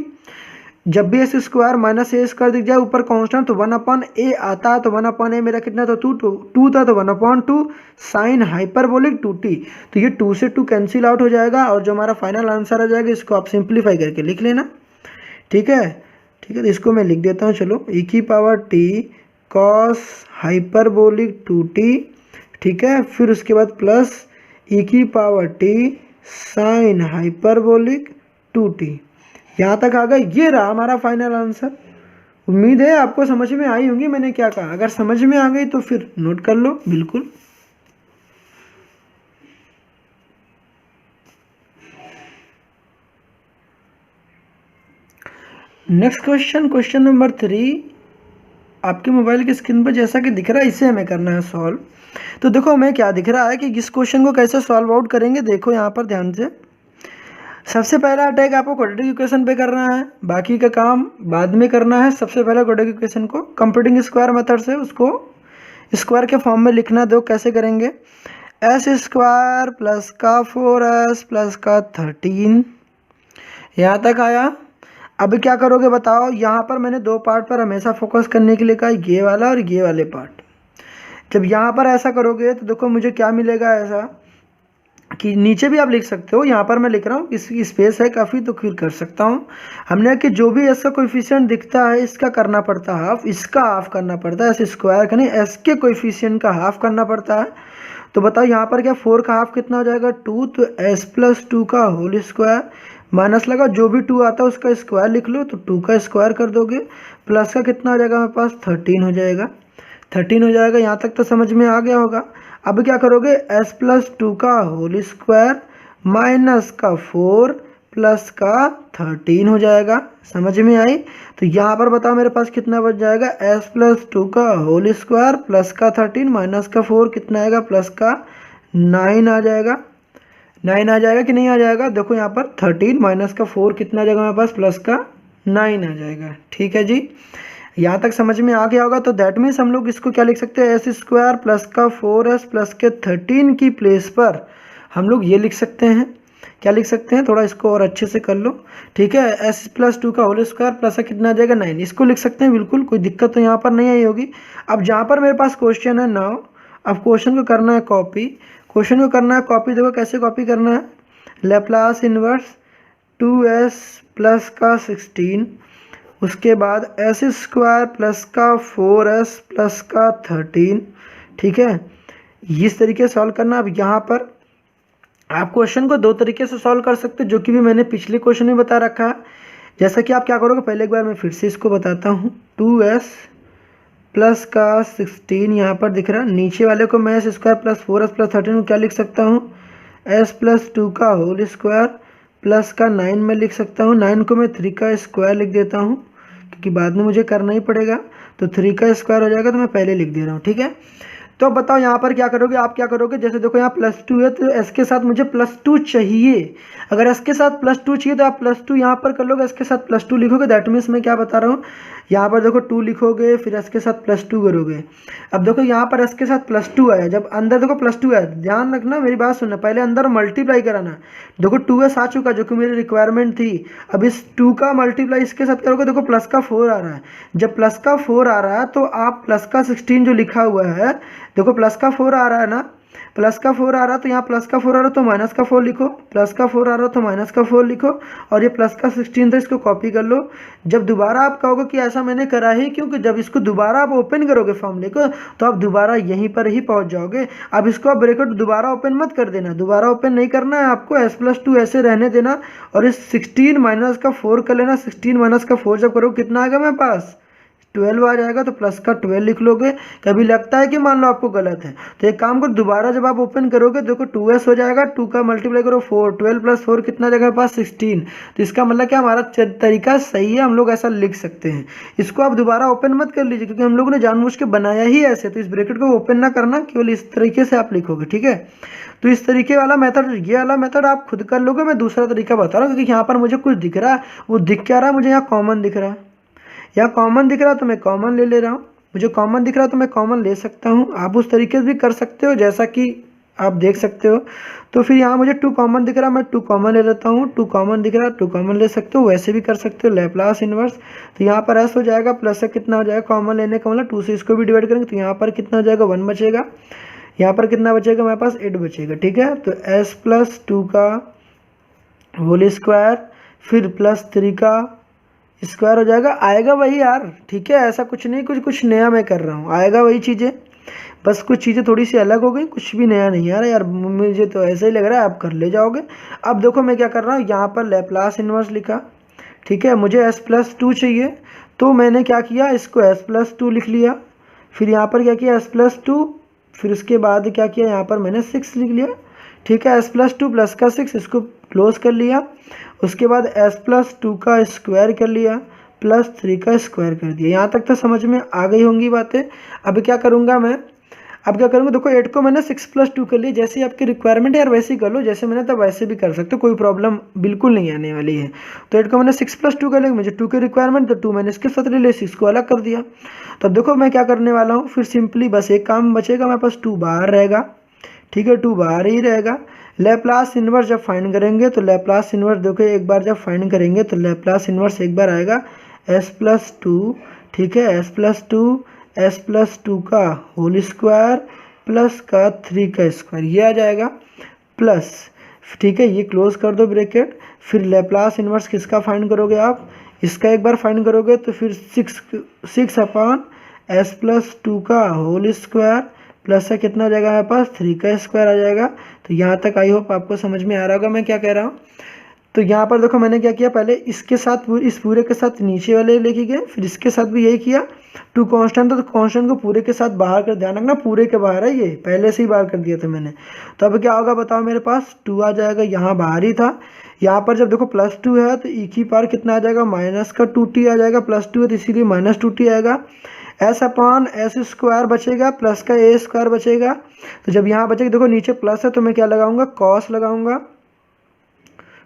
S1: जब भी s² माइनस a² दिख जाए ऊपर कांस्टेंट तो 1/a आता है, तो 1/a मेरा कितना था 2 था तो 1/2 साइन हाइपरबोलिक 2t। तो ये 2 से 2 कैंसिल आउट हो जाएगा और जो हमारा फाइनल आंसर आ जाएगा इसको आप सिंप्लीफाई करके लिख लेना। ठीक है तो इसको मैं लिख देता हूँ, चलो e⁻t cos हाइपरबोलिक 2t, ठीक है। फिर उसके बाद plus e⁻t sine hyperbolic 2t। यहाँ तक आ गए, ये रहा हमारा फाइनल आंसर। उम्मीद है आपको समझ में आई होंगी मैंने क्या कहा। अगर समझ में आ गई तो फिर नोट कर लो बिल्कुल। नेक्स्ट क्वेश्चन नंबर 3 आपके मोबाइल की स्क्रीन पर जैसा कि दिख रहा है इसे हमें करना है सॉल्व। तो देखो हमें क्या दिख रहा है कि इस क्वेश्चन को कैसे सॉल्व आउट करेंगे। देखो यहाँ पर ध्यान से, सबसे पहला अटैक आपको क्वाड्रेटिक इक्वेशन पे करना है, बाकी का काम बाद में करना है। सबसे पहले क्वाड्रेटिक इक्वेशन को कंप्यूटिंग स्क्वायर मेथड से उसको स्क्वायर के फॉर्म में लिखना। दो कैसे करेंगे, s² प्लस का 4s प्लस का 13, यहाँ तक आया। अब क्या करोगे बताओ। यहाँ पर मैंने 2 पार्ट पर हमेशा फोकस करने के लिए कहा, ये वाला और ये वाले पार्ट। जब यहाँ पर ऐसा करोगे तो देखो मुझे क्या मिलेगा, ऐसा कि नीचे भी आप लिख सकते हो, यहाँ पर मैं लिख रहा हूँ, इसकी स्पेस है काफ़ी तो फिर कर सकता हूँ। हमने कि जो भी एस का कोएफिशिएंट दिखता है इसका करना पड़ता है हाफ, इसका हाफ करना पड़ता है। s² का नहीं, एस के कोएफिशिएंट का हाफ करना पड़ता है। तो बताओ यहाँ पर क्या 4 का हाफ कितना हो जाएगा 2, तो s+2 का होल स्क्वायर माइनस लगा, जो भी 2 आता है उसका स्क्वायर लिख लो, तो 2 का स्क्वायर कर दोगे, प्लस का कितना हो जाएगा हमारे पास 13 हो जाएगा। 13 हो जाएगा, यहाँ तक तो समझ में आ गया होगा। अब क्या करोगे, s+2 का होल स्क्वायर माइनस का 4 प्लस का 13 हो जाएगा। समझ में आई। तो यहाँ पर बताओ मेरे पास कितना बच जाएगा, s+2 का होल स्क्वायर प्लस का 13 माइनस का 4 कितना आएगा, प्लस का 9 आ जाएगा। 9 आ जाएगा कि नहीं आ जाएगा। देखो यहाँ पर 13 माइनस का 4 कितना आ जाएगा हमारे पास, प्लस का 9 आ जाएगा। ठीक है जी, यहाँ तक समझ में आ गया होगा। तो दैट मीन्स हम लोग इसको क्या लिख सकते हैं, s² प्लस का 4s प्लस के 13 की प्लेस पर हम लोग ये लिख सकते हैं, क्या लिख सकते हैं, थोड़ा इसको और अच्छे से कर लो। ठीक है, s+2 का होल स्क्वायर प्लस का कितना आ जाएगा 9, इसको लिख सकते हैं बिल्कुल, कोई दिक्कत तो यहाँ पर नहीं आई होगी। अब जहाँ पर मेरे पास क्वेश्चन है नाउ, अब क्वेश्चन को करना है कॉपी। क्वेश्चन को करना है कॉपी, देखो कैसे कॉपी करना है, लैप्लास इनवर्स 2s प्लस का 16, उसके बाद s² प्लस का 4s प्लस का 13। ठीक है, इस तरीके से सॉल्व करना। अब यहाँ पर आप क्वेश्चन को 2 तरीके से सॉल्व कर सकते हो, जो कि भी मैंने पिछले क्वेश्चन में बता रखा है। जैसा कि आप क्या करोगे, पहले एक बार मैं फिर से इसको बताता हूँ। 2s प्लस का 16 यहाँ पर दिख रहा है, नीचे वाले को मैं s² प्लस 4s प्लस 13 को क्या लिख सकता हूँ, s+2 का होल स्क्वायर प्लस का 9 में लिख सकता हूँ। 9 को मैं 3 का स्क्वायर लिख देता हूँ, क्योंकि बाद में मुझे करना ही पड़ेगा। तो 3 का स्क्वायर हो जाएगा, तो मैं पहले लिख दे रहा हूँ। ठीक है, तो अब बताओ यहाँ पर क्या करोगे, आप क्या करोगे, जैसे देखो यहाँ +2 है तो s के साथ मुझे +2 चाहिए। अगर s के साथ +2 चाहिए तो आप +2 यहाँ पर कर लोगे, s के साथ +2 लिखोगे। दैट मीन्स मैं क्या बता रहा हूँ, यहाँ पर देखो 2 लिखोगे, फिर s के साथ +2 करोगे। अब देखो यहाँ पर s के साथ +2 आया, जब अंदर देखो +2 आया, ध्यान रखना, मेरी बात सुनना, पहले अंदर मल्टीप्लाई कराना। देखो 2s आ चुका जो कि मेरी रिक्वायरमेंट थी। अब इस 2 का मल्टीप्लाई इसके साथ करोगे, देखो प्लस का 4 आ रहा है। जब प्लस का 4 आ रहा है तो आप प्लस का 16 जो लिखा हुआ है, देखो प्लस का 4 आ रहा है ना, प्लस का 4 आ रहा है तो यहाँ प्लस का 4 आ रहा है तो माइनस का 4 लिखो, प्लस का 4 आ रहा है तो माइनस का 4 लिखो, और ये प्लस का 16 था इसको कॉपी कर लो। जब दोबारा आप कहोगे कि ऐसा मैंने करा ही क्योंकि जब इसको दोबारा आप ओपन करोगे फॉर्मूले को तो आप दोबारा यहीं पर ही पहुंच जाओगे। अब इसको आप ब्रैकेट दोबारा ओपन मत कर देना, दोबारा ओपन नहीं करना है आपको, s+2 ऐसे रहने देना और इस 16 माइनस का 4 कर लेना। 16 माइनस का 4 जब करोगे कितना आएगा मेरे पास, 12 आ जाएगा, तो प्लस का 12 लिख लोगे। कभी लगता है कि मान लो आपको गलत है तो एक काम करो, दोबारा जब आप ओपन करोगे देखो 2s हो जाएगा, 2 का मल्टीप्लाई करो 4, 12 + 4 कितना जगह पास 16। तो इसका मतलब क्या हमारा तरीका सही है, हम लोग ऐसा लिख सकते हैं। इसको आप दोबारा ओपन मत कर लीजिए क्योंकि हम लोगों ने जानबूझ के बनाया ही ऐसे, तो इस ब्रैकेट को ओपन ना करना, केवल इस तरीके से आप लिखोगे, ठीक है। तो इस तरीके वाला मेथड, ये वाला मेथड आप खुद कर लोगे, मैं दूसरा तरीका बता रहा हूँ क्योंकि यहाँ पर मुझे कुछ दिख रहा है, वो दिख क्या रहा है, मुझे यहाँ कॉमन दिख रहा है, यहाँ कॉमन दिख रहा है तो मैं कॉमन ले रहा हूँ, मुझे कॉमन दिख रहा है तो मैं कॉमन ले सकता हूँ। आप उस तरीके से भी कर सकते हो जैसा कि आप देख सकते हो। तो फिर यहाँ मुझे 2 कॉमन दिख रहा है, मैं 2 कॉमन ले लेता हूँ, 2 कॉमन दिख रहा है 2 कॉमन ले सकते हो, वैसे भी कर सकते हो लैप्लास इनवर्स। तो यहाँ पर s हो जाएगा, प्लस से कितना हो जाएगा, कॉमन लेने का मतलब 2 से इसको भी डिवाइड करेंगे तो यहाँ पर कितना हो जाएगा, 1 बचेगा। यहाँ पर कितना बचेगा, मेरे पास 8 बचेगा, ठीक है। तो s+2 का होल स्क्वायर फिर +3 का स्क्वायर हो जाएगा, आएगा वही यार, ठीक है, ऐसा कुछ नहीं, कुछ नया मैं कर रहा हूँ, आएगा वही चीज़ें, बस कुछ चीज़ें थोड़ी सी अलग हो गई, कुछ भी नया नहीं आ रहा यार, मुझे तो ऐसा ही लग रहा है, आप कर ले जाओगे। अब देखो मैं क्या कर रहा हूँ, यहाँ पर लैप्लास इन्वर्स लिखा, ठीक है, मुझे s+2 चाहिए तो मैंने क्या किया, इसको s+2 लिख लिया, फिर यहाँ पर क्या किया s+2, फिर उसके बाद क्या किया, यहाँ पर मैंने 6 लिख लिया, ठीक है, s+2 प्लस का 6 इसको क्लोज कर लिया, उसके बाद s+2 का स्क्वायर कर लिया, +3 का स्क्वायर कर दिया। यहाँ तक तो समझ में आ गई होंगी बातें। अब क्या करूँगा मैं, अब क्या करूँगा, देखो 8 को मैंने 6+2 कर लिया, जैसे आपकी रिक्वायरमेंट है यार वैसे ही कर लो, जैसे मैंने तब वैसे भी कर सकते हो, कोई प्रॉब्लम बिल्कुल नहीं आने वाली है। तो 8 को मैंने 6+2 कर लिया, मुझे 2 की रिक्वायरमेंट तो 2 मैंने इसके साथ ले लिया, 6 को अलग कर दिया। तो अब देखो मैं क्या करने वाला हूँ, फिर सिंपली बस एक काम बचेगा, मेरे पास 2 बाहर रहेगा, ठीक है, 2 बाहर ही रहेगा। लैप्लास इन्वर्स जब फाइंड करेंगे तो लैप्लास इन्वर्स देखो एक बार जब फाइंड करेंगे तो लैप्लास इन्वर्स एक बार आएगा s+2, ठीक है, s+2 का होल स्क्वायर प्लस का 3 का स्क्वायर, ये आ जाएगा प्लस, ठीक है, ये क्लोज कर दो ब्रैकेट। फिर लैप्लास इन्वर्स किसका फाइंड करोगे आप, इसका एक बार फाइंड करोगे तो फिर 6 अपॉन s+2 का होल स्क्वायर प्लस से कितना आ जाएगा, हमारे पास 3 का स्क्वायर आ जाएगा। तो यहाँ तक आई होप आपको समझ में आ रहा होगा मैं क्या कह रहा हूँ। तो यहाँ पर देखो मैंने क्या किया, पहले इसके साथ इस पूरे के साथ नीचे वाले लेके गए, फिर इसके साथ भी यही किया। 2 कांस्टेंट था तो कांस्टेंट को पूरे के साथ बाहर कर, ध्यान रखना पूरे के बाहर है, ये पहले से ही बाहर कर दिया था मैंने। तो अब क्या होगा बताओ, मेरे पास 2 आ जाएगा, यहाँ बाहर ही था। यहाँ पर जब देखो +2 है तो e की पावर कितना आ जाएगा, -2t आ जाएगा, +2 है तो इसीलिए -2t आएगा। s/s² बचेगा, प्लस का a² बचेगा। तो जब यहाँ बचेगा देखो नीचे प्लस है तो मैं क्या लगाऊंगा, कॉस लगाऊंगा।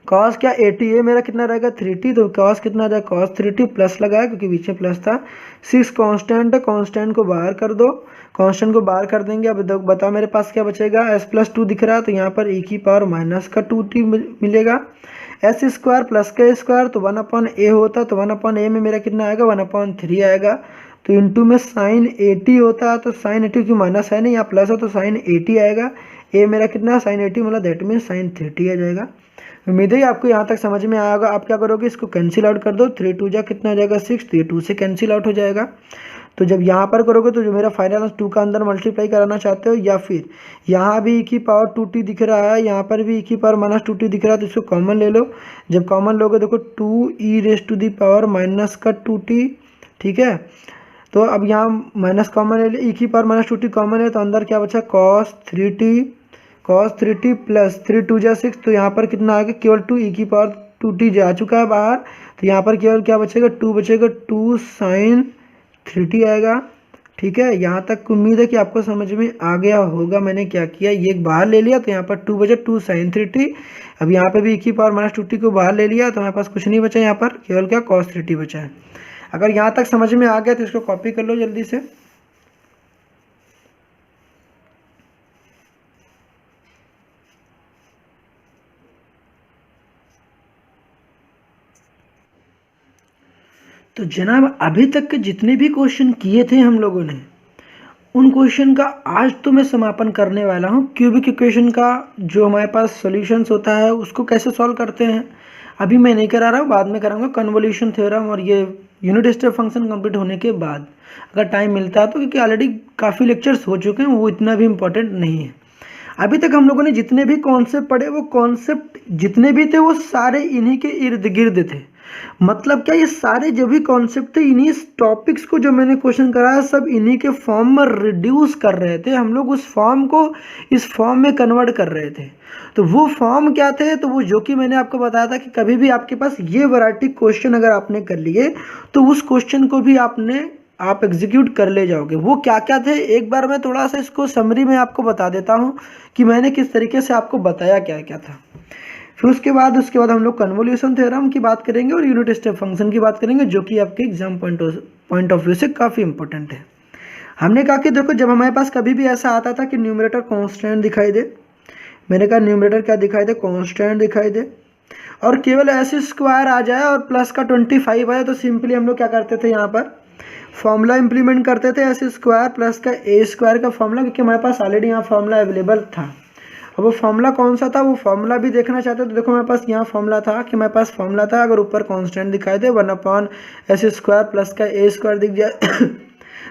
S1: कॉस क्या 80 है मेरा, कितना रहेगा 3t, तो कॉस कितना आ जाएगा, कॉस 3t प्लस लगाया क्योंकि बीच में प्लस था। 6 कांस्टेंट है, कांस्टेंट को बाहर कर दो, कांस्टेंट को बाहर कर देंगे। अब बताओ मेरे पास क्या बचेगा, s+2 दिख रहा है तो यहाँ पर e की पावर -2t मिलेगा। s² प्लस का स्क्वायर तो 1/a होता, तो 1/a में मेरा कितना आएगा, 1/3 आएगा। तो इंटू में sin 80 होता है, तो sin 80 की माइनस है नहीं, यहाँ प्लस है तो sin 80 आएगा। a मेरा कितना है sin 80, मतलब दैट मीन sin 30 आ जाएगा। उम्मीद है आपको यहाँ तक समझ में आएगा। आप क्या करोगे, इसको कैंसिल आउट कर दो, 3 2 जा कितना आ जाएगा 6, तो ये 2 से कैंसिल आउट हो जाएगा। तो जब यहाँ पर करोगे तो जो मेरा फाइनल 2 का अंदर मल्टीप्लाई कराना चाहते हो, या फिर यहाँ भी e की पावर 2t दिख रहा है, यहाँ पर भी e की पावर -2t दिख रहा है, तो इसको कॉमन ले लो। जब कॉमन लोगे देखो 2e⁻²t, ठीक है। तो अब यहाँ माइनस कॉमन ले ले, e की पावर -2t कॉमन है तो अंदर क्या बचा, cos 3t प्लस 3 2 जा 6, तो यहाँ पर कितना आएगा, केवल 2 e की पावर 2t जा चुका है बाहर, तो यहाँ पर केवल क्या बचेगा, 2 बचेगा, 2 sin 3t आएगा ठीक है, यहाँ तक उम्मीद है कि आपको समझ में आ गया होगा मैंने क्या किया। ये एक बाहर ले लिया तो यहाँ पर 2 बचे 2 sin 3t। अब यहाँ पे भी e⁻−2t को बाहर ले लिया तो हमारे पास कुछ नहीं बचा, यहाँ पर केवल क्या cos 3t बचा है। अगर यहाँ तक समझ में आ गया तो इसको कॉपी कर लो जल्दी से। तो जनाब अभी तक के जितने भी क्वेश्चन किए थे हम लोगों ने, उन क्वेश्चन का आज तो मैं समापन करने वाला हूँ। क्यूबिक इक्वेशन का जो हमारे पास सॉल्यूशंस होता है उसको कैसे सॉल्व करते हैं अभी मैं नहीं करा रहा हूँ, बाद में कराऊंगा कन्वोल्यूशन थ्योरम और ये यूनिट स्टेप फंक्शन कंप्लीट होने के बाद अगर टाइम मिलता है तो, क्योंकि ऑलरेडी काफ़ी लेक्चर्स हो चुके हैं, वो इतना भी इम्पोर्टेंट नहीं है। अभी तक हम लोगों ने जितने भी कॉन्सेप्ट पढ़े वो कॉन्सेप्ट जितने भी थे वो सारे इन्हीं के इर्द गिर्द थे। मतलब क्या, ये सारे जो भी कॉन्सेप्ट थे इन्हीं टॉपिक्स को जो मैंने क्वेश्चन कराया सब इन्हीं के फॉर्म में रिड्यूस कर रहे थे हम लोग, उस फॉर्म को इस फॉर्म में कन्वर्ट कर रहे थे। तो वो फॉर्म क्या थे, तो वो जो कि मैंने आपको बताया था कि कभी भी आपके पास ये वैरायटी क्वेश्चन अगर आपने कर लिए तो उस क्वेश्चन को भी आप एग्जीक्यूट कर ले जाओगे। वो क्या क्या थे एक बार मैं थोड़ा सा इसको समरी में आपको बता देता हूँ कि मैंने किस तरीके से आपको बताया क्या क्या था। फिर उसके बाद हम लोग कन्वोल्यूशन थ्योरम की बात करेंगे और यूनिट स्टेप फंक्शन की बात करेंगे, जो कि आपके एग्जाम पॉइंट ऑफ व्यू से काफ़ी इंपॉर्टेंट है। हमने कहा कि देखो जब हमारे पास कभी भी ऐसा आता था कि न्यूमरेटर कांस्टेंट दिखाई दे, मैंने कहा न्यूमरेटर क्या दिखाई दे, कांस्टेंट दिखाई दे, और केवल ऐसे स्क्वायर आ जाए और प्लस का 25 आए तो सिंपली हम लोग क्या करते थे, यहाँ पर फॉर्मूला इंप्लीमेंट करते थे ऐसे स्क्वायर प्लस का ए स्क्वायर का फॉर्मूला, क्योंकि हमारे पास ऑलरेडी यहाँ फॉर्मूला अवेलेबल था। अब वो फॉर्मूला कौन सा था, वो फॉर्मूला भी देखना चाहते हो तो देखो हमारे पास यहाँ फॉर्मूला था कि हमारे पास फॉर्मूला था अगर ऊपर कांस्टेंट दिखाई दे 1/s स्क्वायर प्लस का ए स्क्वायर दिख जाए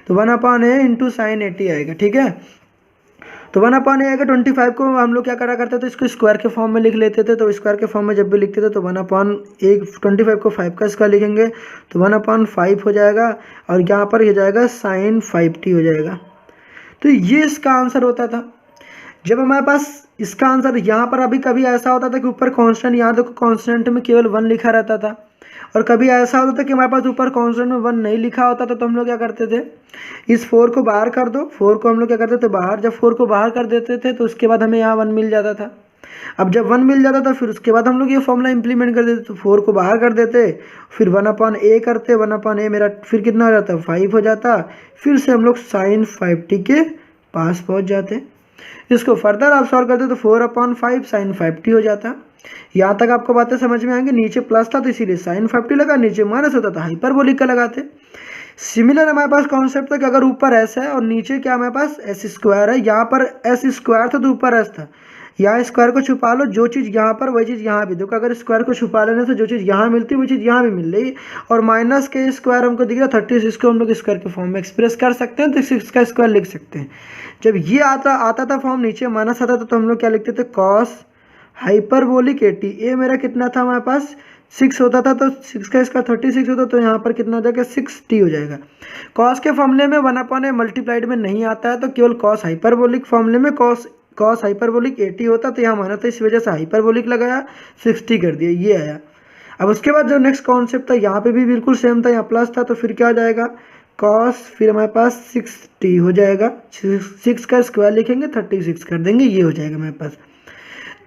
S1: तो 1/a इंटू साइन 80 आएगा। ठीक है, तो 1/a आएगा। 25 को हम लोग क्या करा करते थे, इसको स्क्वायर के फॉर्म में लिख लेते थे। तो स्क्वायर के फॉर्म में जब भी लिखते थे तो 25 को 5 का स्क्वायर लिखेंगे तो 1/5 हो जाएगा, और यहाँ पर हो जाएगा साइन 5t हो जाएगा। तो ये इसका आंसर होता था। जब हमारे पास इसका आंसर यहाँ पर अभी कभी ऐसा होता था कि ऊपर कांस्टेंट, यहाँ देखो कांस्टेंट में केवल 1 लिखा रहता था, और कभी ऐसा होता था कि हमारे पास ऊपर कांस्टेंट में 1 नहीं लिखा होता था, तो हम लोग क्या करते थे, इस 4 को बाहर कर दो, 4 को हम लोग क्या करते थे बाहर, जब 4 को बाहर कर देते थे तो उसके बाद हमें यहाँ 1 मिल जाता था। अब जब 1 मिल जाता था फिर उसके बाद हम लोग ये फॉर्मूला इंप्लीमेंट कर देते, तो 4 को बाहर कर देते, फिर 1/a करते, 1/a मेरा फिर कितना हो जाता, 5 हो जाता, फिर से हम लोग साइन 5t के पास पहुँच जाते। इसको फर्दर आप सॉल्व करते तो 4/5 साइन 5t हो जाता। यहाँ तक आपको बातें समझ में आएंगे। नीचे प्लस था तो इसीलिए साइन 5t लगा, नीचे माइनस होता था हाइपरबोलिक का लगाते। सिमिलर हमारे पास कॉन्सेप्ट था कि अगर ऊपर s है और नीचे क्या हमारे पास s स्क्वायर है, यहाँ पर s स्क्वायर था तो ऊपर s था, यहाँ स्क्वायर को छुपा लो, जो चीज़ यहाँ पर वही चीज़ यहाँ भी। देखो अगर स्क्वायर को छुपा लेने से जो चीज़ यहाँ मिलती है वही चीज़ यहाँ भी मिल रही, और माइनस के स्क्वायर हमको दिख रहा 36 को हम लोग स्क्वायर के फॉर्म में एक्सप्रेस कर सकते हैं, तो 6 का स्क्वायर लिख सकते हैं। जब ये आता था फॉर्म, नीचे माइनस आता था तो हम लोग क्या लिखते थे, कॉस हाइपरबोलिक 80। ए मेरा कितना था हमारे पास 6 होता था, तो 6 का इसका 36 होता, तो यहाँ पर कितना हो जाएगा 6t हो जाएगा। कॉस के फॉर्मूले में 1/a मल्टीप्लाइड में नहीं आता है, तो केवल कॉस हाइपरबोलिक फॉर्मूले में कॉस हाइपरबोलिक 80 होता, तो यहाँ माना था इस वजह से हाइपरबोलिक लगाया 60 कर दिया, ये आया। अब उसके बाद जो नेक्स्ट कॉन्सेप्ट था यहाँ पे भी बिल्कुल सेम था, यहाँ प्लस था तो फिर क्या आ जाएगा कॉस, फिर हमारे पास 6t हो जाएगा, 6 का स्क्वायर लिखेंगे 36 कर देंगे, ये हो जाएगा हमारे पास।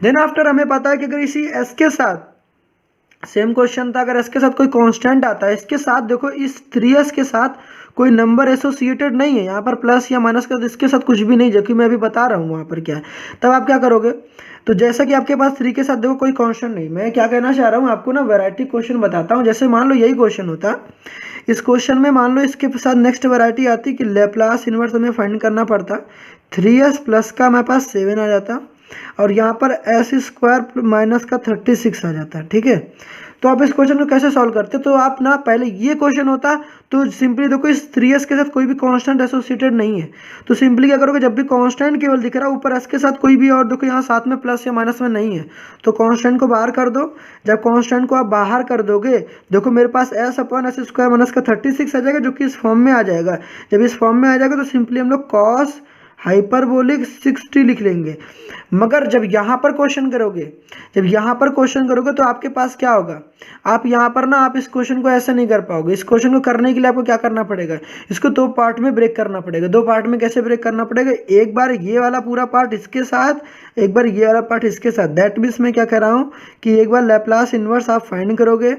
S1: देन आफ्टर हमें पता है कि अगर इसी s के साथ सेम क्वेश्चन था, अगर s के साथ कोई कांस्टेंट आता है, इसके साथ देखो इस 3s के साथ कोई नंबर एसोसिएटेड नहीं है, यहाँ पर प्लस या माइनस का, इसके साथ कुछ भी नहीं, जो कि मैं अभी बता रहा हूँ वहाँ पर क्या है, तब आप क्या करोगे। तो जैसा कि आपके पास 3 के साथ देखो कोई कांस्टेंट नहीं, मैं क्या कहना चाह रहा हूँ आपको ना वैरायटी क्वेश्चन बताता हूँ। जैसे मान लो यही क्वेश्चन होता, इस क्वेश्चन में मान लो इसके साथ नेक्स्ट वैरायटी आती कि लेप्लास इन्वर्स हमें फाइंड करना पड़ता, 3s प्लस का हमारे पास 7 आ जाता, और यहाँ पर s स्क्वायर माइनस का 36 आ जाता है। ठीक है, तो आप इस क्वेश्चन को कैसे सॉल्व करते, तो आप ना पहले ये क्वेश्चन होता तो सिंपली देखो इस 3s के साथ कोई भी कांस्टेंट एसोसिएटेड नहीं है, तो सिंपली क्या करोगे, जब भी कांस्टेंट केवल दिख रहा है ऊपर s के साथ कोई भी, और देखो यहाँ साथ में प्लस या माइनस में नहीं है, तो कांस्टेंट को बाहर कर दो। जब कांस्टेंट को आप बाहर कर दोगे, देखो मेरे पास s/s स्क्वायर माइनस का 36 आ जाएगा, जो कि इस फॉर्म में आ जाएगा। जब इस फॉर्म में आ जाएगा तो सिंपली हम लोग कॉस हाइपरबोलिक 60 लिख लेंगे। मगर जब यहाँ पर क्वेश्चन करोगे तो आपके पास क्या होगा, आप यहाँ पर ना आप इस क्वेश्चन को ऐसे नहीं कर पाओगे। इस क्वेश्चन को करने के लिए आपको क्या करना पड़ेगा, इसको दो पार्ट में ब्रेक करना पड़ेगा। दो पार्ट में कैसे ब्रेक करना पड़ेगा, एक बार ये वाला पूरा पार्ट इसके साथ, एक बार ये वाला पार्ट इसके साथ। दैट मीन्स मैं क्या कह रहा हूँ कि एक बार लैप्लास इन्वर्स आप फाइंड करोगे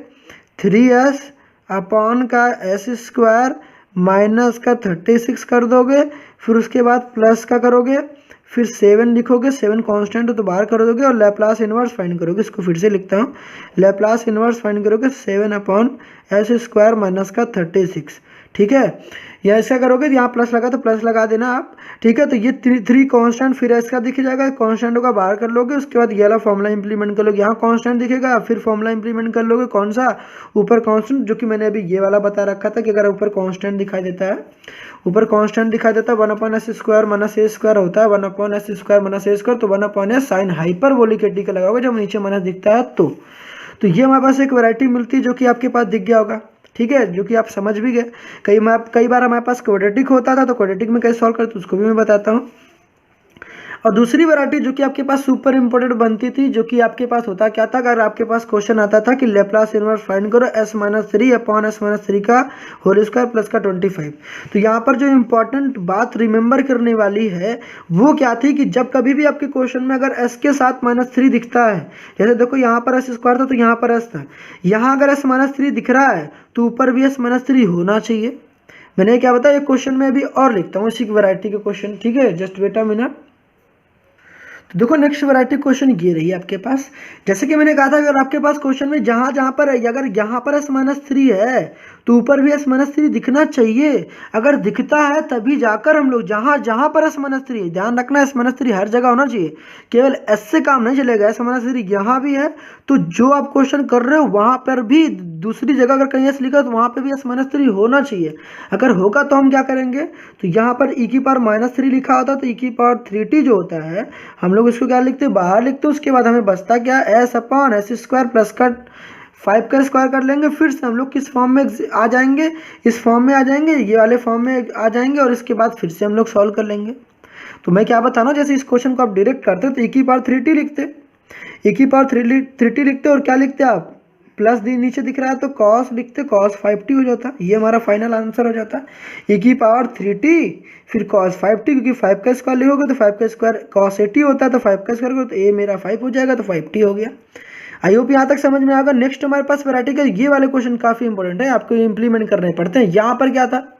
S1: 3s अपॉन का s स्क्वायर माइनस का 36 कर दोगे, फिर उसके बाद प्लस का करोगे, फिर 7 लिखोगे, 7 कांस्टेंट तो बाहर कर दोगे और लैप्लास इन्वर्स फाइंड करोगे। इसको फिर से लिखता हूँ, लैप्लास इन्वर्स फाइंड करोगे 7 अपॉन एस स्क्वायर माइनस का 36। ठीक है, या ऐसा करोगे यहाँ प्लस लगा तो प्लस लगा देना आप। ठीक है, तो ये 3 कांस्टेंट फिर इसका दिख जाएगा, कांस्टेंटों का बाहर कर लोगे, उसके बाद ये वाला फॉर्मूला इंप्लीमेंट कर लोगे। यहाँ कांस्टेंट दिखेगा, फिर फॉर्मूला इंप्लीमेंट कर लोगे। कौन सा, ऊपर कांस्टेंट, जो कि मैंने अभी ये वाला बता रखा था कि अगर ऊपर कांस्टेंट दिखाई देता है, ऊपर कांस्टेंट दिखाई देता है 1 अपॉन एस स्क्वायर माइनस ए स्क्वायर होता है, 1 अपॉन एस स्क्वायर माइनस ए स्क्वायर, तो 1 upon S sine hyperbolic eighty का लगाओगे जब नीचे माइनस दिखता है तो ये हमारे पास एक वैरायटी मिलती है जो कि आपके पास दिख गया होगा। ठीक है, जो कि आप समझ भी गए। कई बार हमारे पास क्वाड्रेटिक होता था, तो क्वाड्रेटिक में कैसे सॉल्व करते उसको भी मैं बताता हूँ। और दूसरी वैरायटी जो कि आपके पास सुपर इंपॉर्टेंट बनती थी, जो कि आपके पास होता क्या था, अगर आपके पास क्वेश्चन आता था कि लैप्लास इन्वर्स फाइंड करो s-3 अपॉन s-3 का होल स्क्वायर प्लस का 25, तो यहाँ पर जो इंपॉर्टेंट बात रिमेंबर करने वाली है वो क्या थी कि जब कभी भी आपके क्वेश्चन में अगर s के साथ -3 दिखता है, जैसे देखो यहाँ पर s स्क्वायर था तो यहाँ पर s था, यहाँ अगर s-3 दिख रहा है तो ऊपर भी s-3 होना चाहिए। मैंने क्या बताया, एक क्वेश्चन में अभी और लिखता हूँ इसी वैरायटी के क्वेश्चन। ठीक है, जस्ट वेट अ मिनट। तो देखो नेक्स्ट वैरायटी क्वेश्चन ये रही है आपके पास। जैसे कि मैंने कहा था, अगर आपके पास क्वेश्चन में जहाँ पर अगर यहाँ पर s-3 है तो ऊपर भी s-3 दिखना चाहिए। अगर दिखता है तभी जाकर हम लोग जहाँ पर s-3 है, ध्यान रखना s-3 हर जगह होना चाहिए, केवल s से काम नहीं चलेगा। s-3 यहाँ भी है तो जो आप क्वेश्चन कर रहे हो वहाँ पर भी दूसरी जगह अगर कहीं s लिखा तो वहाँ पर भी s-3 होना चाहिए। अगर होगा तो हम क्या करेंगे, तो यहाँ पर e⁻³ लिखा होता तो e⁻3t जो होता है हम लोग इसको क्या लिखते हैं, बाहर लिखते हैं। उसके बाद हमें बचता क्या, s upon S square plus का 5 का स्क्वायर कर लेंगे। फिर से हम लोग किस फॉर्म में आ जाएंगे, इस फॉर्म में आ जाएंगे, ये वाले फॉर्म में आ जाएंगे और इसके बाद फिर से हम लोग सॉल्व कर लेंगे। तो मैं क्या बता रहा हूँ, जैसे इस क्वेश्चन को आप डायरेक्ट करते तो e⁻3t लिखते, e⁻3t लिखते और क्या लिखते आप, प्लस दी नीचे दिख रहा है तो cos लिखते, cos 5t हो जाता। ये हमारा फाइनल आंसर हो जाता है e⁻3t फिर cos 5t, क्योंकि 5 का स्क्वायर लिखोगे तो 5 का स्क्वायर cos 80 होता है, तो 5 का स्क्वायर करो तो a मेरा 5 हो जाएगा, तो 5t हो गया। आई होप यहाँ तक समझ में आएगा। नेक्स्ट हमारे पास वैरायटी का ये वाले क्वेश्चन काफ़ी इंपॉर्टेंट है, आपको इंप्लीमेंट करने पड़ते हैं। यहाँ पर क्या था,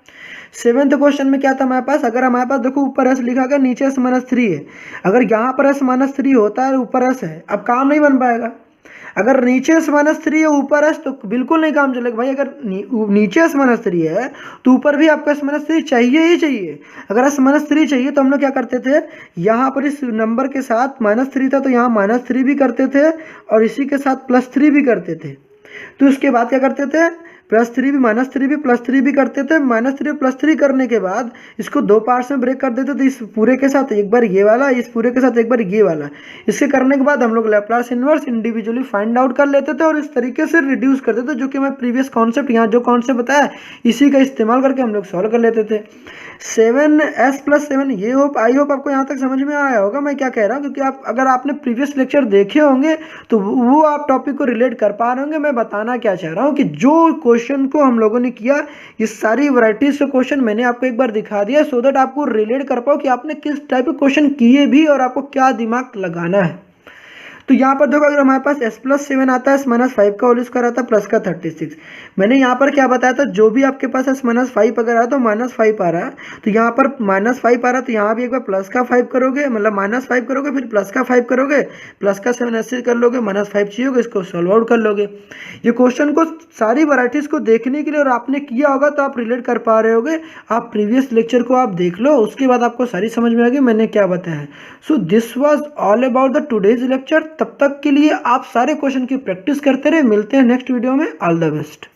S1: 7th क्वेश्चन में क्या था हमारे पास, अगर हमारे पास देखो ऊपर s लिखा गया नीचे s-3 है, अगर यहाँ पर s-3 होता है ऊपर s है, अब काम नहीं बन पाएगा। अगर नीचे s-3 है ऊपर s तो बिल्कुल नहीं काम चलेगा भाई। अगर नीचे s-3 है तो ऊपर भी आपको s-3 चाहिए ही चाहिए। अगर s-3 चाहिए तो हम लोग क्या करते थे, यहाँ पर इस नंबर के साथ -3 था तो यहाँ -3 भी करते थे और इसी के साथ +3 भी करते थे। तो उसके बाद क्या करते थे, +3 भी -3 भी +3 भी करते थे। -3 +3 करने के बाद इसको दो पार्ट्स में ब्रेक कर देते थे, इस पूरे के साथ एक बार ये वाला, इस पूरे के साथ एक बार ये वाला। इसके करने के बाद हम लोग Laplace inverse individually find out कर लेते थे और इस तरीके से रिड्यूस करते थे, जो कि मैं प्रीवियस कॉन्सेप्ट यहाँ जो कॉन्सेप्ट बताया इसी का इस्तेमाल करके हम लोग सॉल्व कर लेते थे। 7s+7 ये आई होप आपको यहाँ तक समझ में आया होगा मैं क्या कह रहा हूँ, क्योंकि आप अगर आपने प्रीवियस लेक्चर देखे होंगे तो वो आप टॉपिक को रिलेट कर पा रहे होंगे। मैं बताना क्या चाह रहा हूँ कि जो क्वेश्चन को हम लोगों ने किया, ये सारी वैरायटीज के क्वेश्चन मैंने आपको एक बार दिखा दिया, सो दैट आपको रिलेट कर पाओ कि आपने किस टाइप के क्वेश्चन किए भी और आपको क्या दिमाग लगाना है। तो यहाँ पर देखो, अगर हमारे पास s+7 आता है, s-5 का होल स्क्वायर आता है प्लस का 36। मैंने यहाँ पर क्या बताया था, जो भी आपके पास s-5 अगर आया तो -5 आ रहा है, तो यहाँ पर -5 आ रहा है तो यहाँ भी एक बार प्लस का 5 करोगे, मतलब -5 करोगे, फिर प्लस का 5 करोगे, प्लस का 7 ऐसे कर लोगे, -5 चाहिए होगा, इसको सॉल्व आउट कर लोगे। ये क्वेश्चन को सारी वैरायटीज को देखने के लिए और आपने किया होगा तो आप रिलेट कर पा रहे होगे। आप प्रीवियस लेक्चर को आप देख लो, उसके बाद आपको सारी समझ में आएगी मैंने क्या बताया है। So this was all about the today's lecture. तब तक के लिए आप सारे क्वेश्चन की प्रैक्टिस करते रहे। मिलते हैं नेक्स्ट वीडियो में। All the best.